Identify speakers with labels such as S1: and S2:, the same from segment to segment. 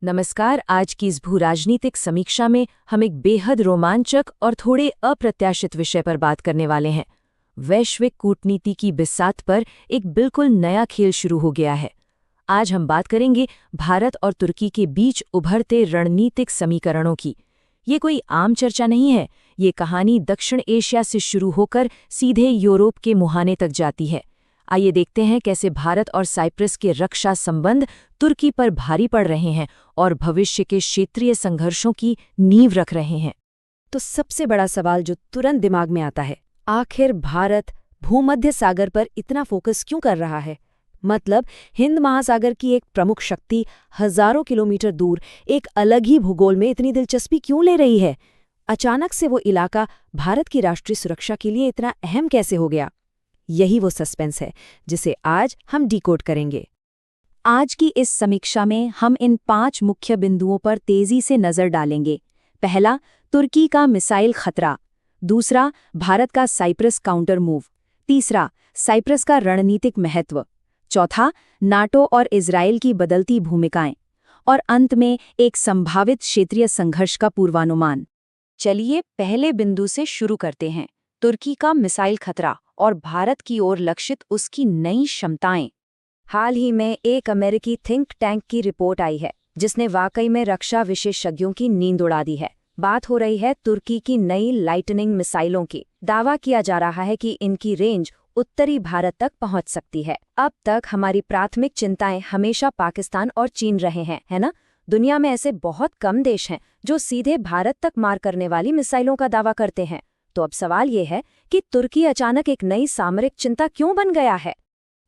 S1: नमस्कार। आज की इस भू-राजनीतिक समीक्षा में हम एक बेहद रोमांचक और थोड़े अप्रत्याशित विषय पर बात करने वाले हैं। वैश्विक कूटनीति की बिसात पर एक बिल्कुल नया खेल शुरू हो गया है। आज हम बात करेंगे भारत और तुर्की के बीच उभरते रणनीतिक समीकरणों की। ये कोई आम चर्चा नहीं है, ये कहानी दक्षिण एशिया से शुरू होकर सीधे यूरोप के मुहाने तक जाती है। आइए देखते हैं कैसे भारत और साइप्रस के रक्षा संबंध तुर्की पर भारी पड़ रहे हैं और भविष्य के क्षेत्रीय संघर्षों की नींव रख रहे हैं।
S2: तो सबसे बड़ा सवाल जो तुरंत दिमाग में आता है, आखिर भारत भूमध्य सागर पर इतना फोकस क्यों कर रहा है? मतलब हिंद महासागर की एक प्रमुख शक्ति हजारों किलोमीटर दूर एक अलग ही भूगोल में इतनी दिलचस्पी क्यों ले रही है? अचानक से वो इलाका भारत की राष्ट्रीय सुरक्षा के लिए इतना अहम कैसे हो गया? यही वो सस्पेंस है जिसे आज हम डिकोड करेंगे।
S1: आज की इस समीक्षा में हम इन 5 मुख्य बिंदुओं पर तेजी से नजर डालेंगे। पहला, तुर्की का मिसाइल खतरा। दूसरा, भारत का साइप्रस काउंटर मूव। तीसरा, साइप्रस का रणनीतिक महत्व। चौथा, नाटो और इजरायल की बदलती भूमिकाएं। और अंत में एक संभावित क्षेत्रीय संघर्ष का पूर्वानुमान। चलिए पहले बिंदु से शुरू करते हैं, तुर्की का मिसाइल खतरा और भारत की ओर लक्षित उसकी नई क्षमताएं। हाल ही में एक अमेरिकी थिंक टैंक की रिपोर्ट आई है जिसने वाकई में रक्षा विशेषज्ञों की नींद उड़ा दी है। बात हो रही है तुर्की की नई लाइटनिंग मिसाइलों की। दावा किया जा रहा है कि इनकी रेंज उत्तरी भारत तक पहुंच सकती है। अब तक हमारी प्राथमिक चिंताएं हमेशा पाकिस्तान और चीन रहे हैं, है ना? दुनिया में ऐसे बहुत कम देश हैं जो सीधे भारत तक मार करने वाली मिसाइलों का दावा करते हैं। तो अब सवाल ये है कि तुर्की अचानक एक नई सामरिक चिंता क्यों बन गया है?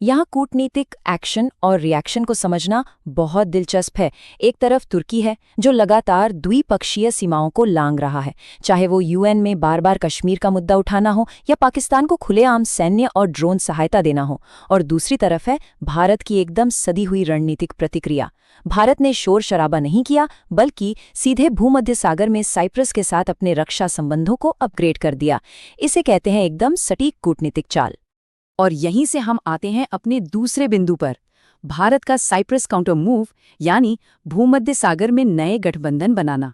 S2: यहाँ कूटनीतिक एक्शन और रिएक्शन को समझना बहुत दिलचस्प है। एक तरफ तुर्की है जो लगातार द्विपक्षीय सीमाओं को लांघ रहा है, चाहे वो यूएन में बार बार कश्मीर का मुद्दा उठाना हो या पाकिस्तान को खुलेआम सैन्य और ड्रोन सहायता देना हो। और दूसरी तरफ है भारत की एकदम सदी हुई रणनीतिक प्रतिक्रिया। भारत ने शोर शराबा नहीं किया, बल्कि सीधे भूमध्य सागर में साइप्रस के साथ अपने रक्षा संबंधों को अपग्रेड कर दिया। इसे कहते हैं एकदम सटीक कूटनीतिक चाल।
S1: और यहीं से हम आते हैं अपने दूसरे बिंदु पर, भारत का साइप्रस काउंटर मूव, यानी भूमध्य सागर में नए गठबंधन बनाना।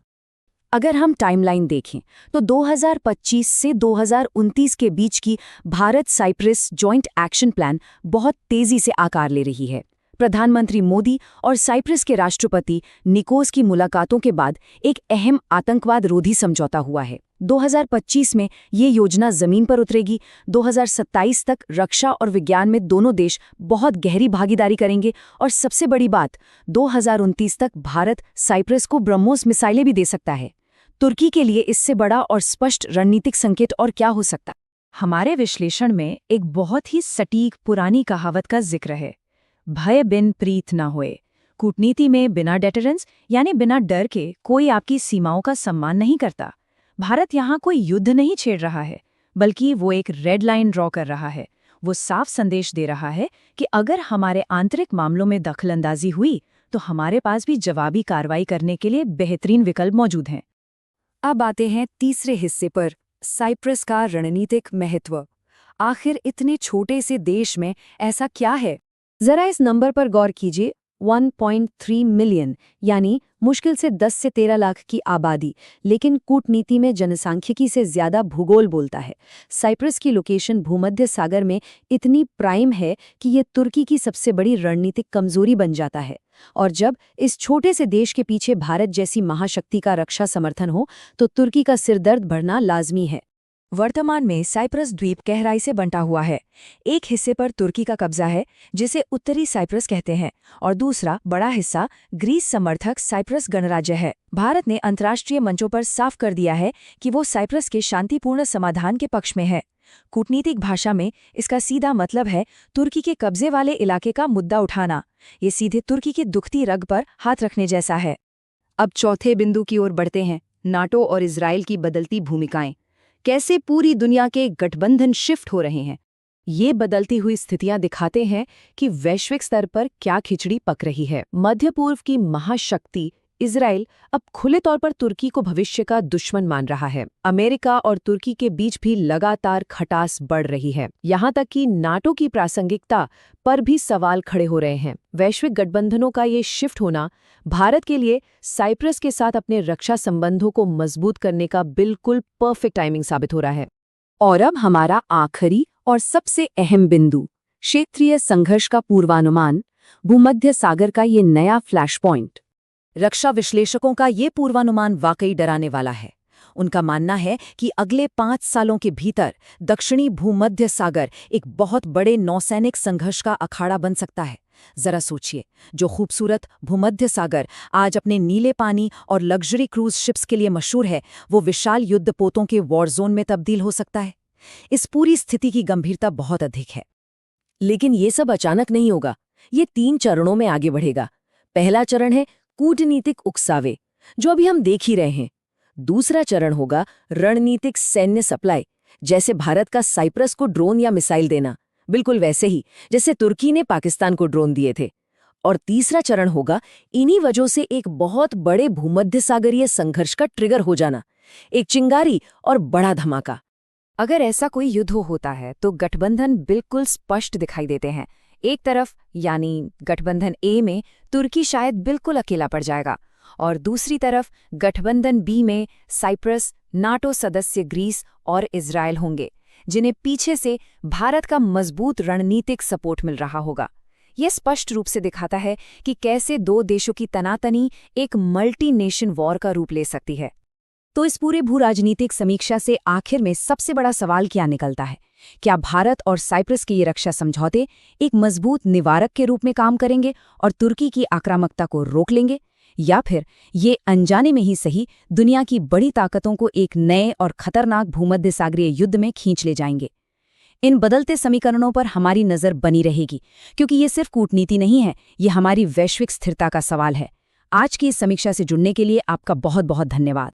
S1: अगर हम टाइमलाइन देखें तो 2025 से 2029 के बीच की Bharat Cyprus joint action plan बहुत तेजी से आकार ले रही है। प्रधानमंत्री मोदी और साइप्रस के राष्ट्रपति निकोस की मुलाकातों के बाद एक अहम आतंकवाद रोधी समझौता हुआ है। 2025 में ये योजना जमीन पर उतरेगी। 2027 तक रक्षा और विज्ञान में दोनों देश बहुत गहरी भागीदारी करेंगे। और सबसे बड़ी बात, 2029 तक भारत साइप्रस को ब्रह्मोस मिसाइलें भी दे सकता है। तुर्की के लिए इससे बड़ा और स्पष्ट रणनीतिक संकेत और क्या हो सकता? हमारे विश्लेषण में एक बहुत ही सटीक पुरानी कहावत का जिक्र है, भय बिन प्रीत न होए। कूटनीति में बिना डेटरेंस यानी बिना डर के कोई आपकी सीमाओं का सम्मान नहीं करता। भारत यहाँ कोई युद्ध नहीं छेड़ रहा है, बल्कि वो एक रेड लाइन ड्रॉ कर रहा है। वो साफ संदेश दे रहा है कि अगर हमारे आंतरिक मामलों में दखलंदाजी हुई तो हमारे पास भी जवाबी कार्रवाई करने के लिए बेहतरीन विकल्प मौजूद हैं। अब आते हैं तीसरे हिस्से पर, साइप्रस का रणनीतिक महत्व। आखिर इतने छोटे से देश में ऐसा क्या है? जरा इस नंबर पर गौर कीजिए, 1.3 मिलियन, यानी मुश्किल से 10 से 13 लाख की आबादी। लेकिन कूटनीति में जनसांख्यिकी से ज्यादा भूगोल बोलता है। साइप्रस की लोकेशन भूमध्य सागर में इतनी प्राइम है कि ये तुर्की की सबसे बड़ी रणनीतिक कमजोरी बन जाता है। और जब इस छोटे से देश के पीछे भारत जैसी महाशक्ति का रक्षा समर्थन हो तो तुर्की का सिरदर्द बढ़ना लाजमी है। वर्तमान में साइप्रस द्वीप गहराई से बंटा हुआ है। एक हिस्से पर तुर्की का कब्जा है, जिसे उत्तरी साइप्रस कहते हैं, और दूसरा बड़ा हिस्सा ग्रीस समर्थक साइप्रस गणराज्य है। भारत ने अंतर्राष्ट्रीय मंचों पर साफ कर दिया है कि वो साइप्रस के शांतिपूर्ण समाधान के पक्ष में है। कूटनीतिक भाषा में इसका सीधा मतलब है तुर्की के कब्जे वाले इलाके का मुद्दा उठाना। ये सीधे तुर्की की दुखती रग पर हाथ रखने जैसा है। अब चौथे बिंदु की ओर बढ़ते हैं, नाटो और इजरायल की बदलती भूमिकाएं। कैसे पूरी दुनिया के गठबंधन शिफ्ट हो रहे हैं। ये बदलती हुई स्थितियां दिखाते हैं कि वैश्विक स्तर पर क्या खिचड़ी पक रही है। मध्य पूर्व की महाशक्ति इजराइल अब खुले तौर पर तुर्की को भविष्य का दुश्मन मान रहा है। अमेरिका और तुर्की के बीच भी लगातार खटास बढ़ रही है। यहाँ तक कि नाटो की प्रासंगिकता पर भी सवाल खड़े हो रहे हैं। वैश्विक गठबंधनों का ये शिफ्ट होना भारत के लिए साइप्रस के साथ अपने रक्षा संबंधों को मजबूत करने का बिल्कुल परफेक्ट टाइमिंग साबित हो रहा है। और अब हमारा आखिरी और सबसे अहम बिंदु, क्षेत्रीय संघर्ष का पूर्वानुमान, भूमध्य सागर का ये नया फ्लैश पॉइंट।
S2: रक्षा विश्लेषकों का ये पूर्वानुमान वाकई डराने वाला है। उनका मानना है कि अगले 5 सालों के भीतर दक्षिणी भूमध्य सागर एक बहुत बड़े नौसैनिक संघर्ष का अखाड़ा बन सकता है। जरा सोचिए, जो खूबसूरत भूमध्य सागर आज अपने नीले पानी और लग्जरी क्रूज शिप्स के लिए मशहूर है, वो विशाल युद्धपोतों के वॉर जोन में तब्दील हो सकता है। इस पूरी स्थिति की गंभीरता बहुत अधिक है।
S1: लेकिन ये सब अचानक नहीं होगा। ये 3 चरणों में आगे बढ़ेगा। पहला चरण है कूटनीतिक उकसावे, जो अभी हम देख ही रहे हैं। दूसरा चरण होगा रणनीतिक सैन्य सप्लाई, जैसे भारत का साइप्रस को ड्रोन या मिसाइल देना, बिल्कुल वैसे ही जैसे तुर्की ने पाकिस्तान को ड्रोन दिए थे। और तीसरा चरण होगा इन्हीं वजहों से एक बहुत बड़े भूमध्य सागरीय संघर्ष का ट्रिगर हो जाना, एक चिंगारी और बड़ा धमाका।
S2: अगर ऐसा कोई युद्ध होता है तो गठबंधन बिल्कुल स्पष्ट दिखाई देते हैं। एक तरफ यानी गठबंधन ए में तुर्की शायद बिल्कुल अकेला पड़ जाएगा, और दूसरी तरफ गठबंधन बी में साइप्रस, नाटो सदस्य ग्रीस और इजराइल होंगे, जिन्हें पीछे से भारत का मजबूत रणनीतिक सपोर्ट मिल रहा होगा। यह स्पष्ट रूप से दिखाता है कि कैसे 2 देशों की तनातनी एक मल्टी नेशन वॉर का रूप ले सकती है।
S1: तो इस पूरे भू-राजनीतिक समीक्षा से आखिर में सबसे बड़ा सवाल क्या निकलता है? क्या भारत और साइप्रस के ये रक्षा समझौते एक मजबूत निवारक के रूप में काम करेंगे और तुर्की की आक्रामकता को रोक लेंगे, या फिर ये अनजाने में ही सही दुनिया की बड़ी ताकतों को एक नए और खतरनाक भूमध्य सागरीय युद्ध में खींच ले जाएंगे? इन बदलते समीकरणों पर हमारी नज़र बनी रहेगी, क्योंकि ये सिर्फ कूटनीति नहीं है, ये हमारी वैश्विक स्थिरता का सवाल है। आज की इस समीक्षा से जुड़ने के लिए आपका बहुत बहुत धन्यवाद।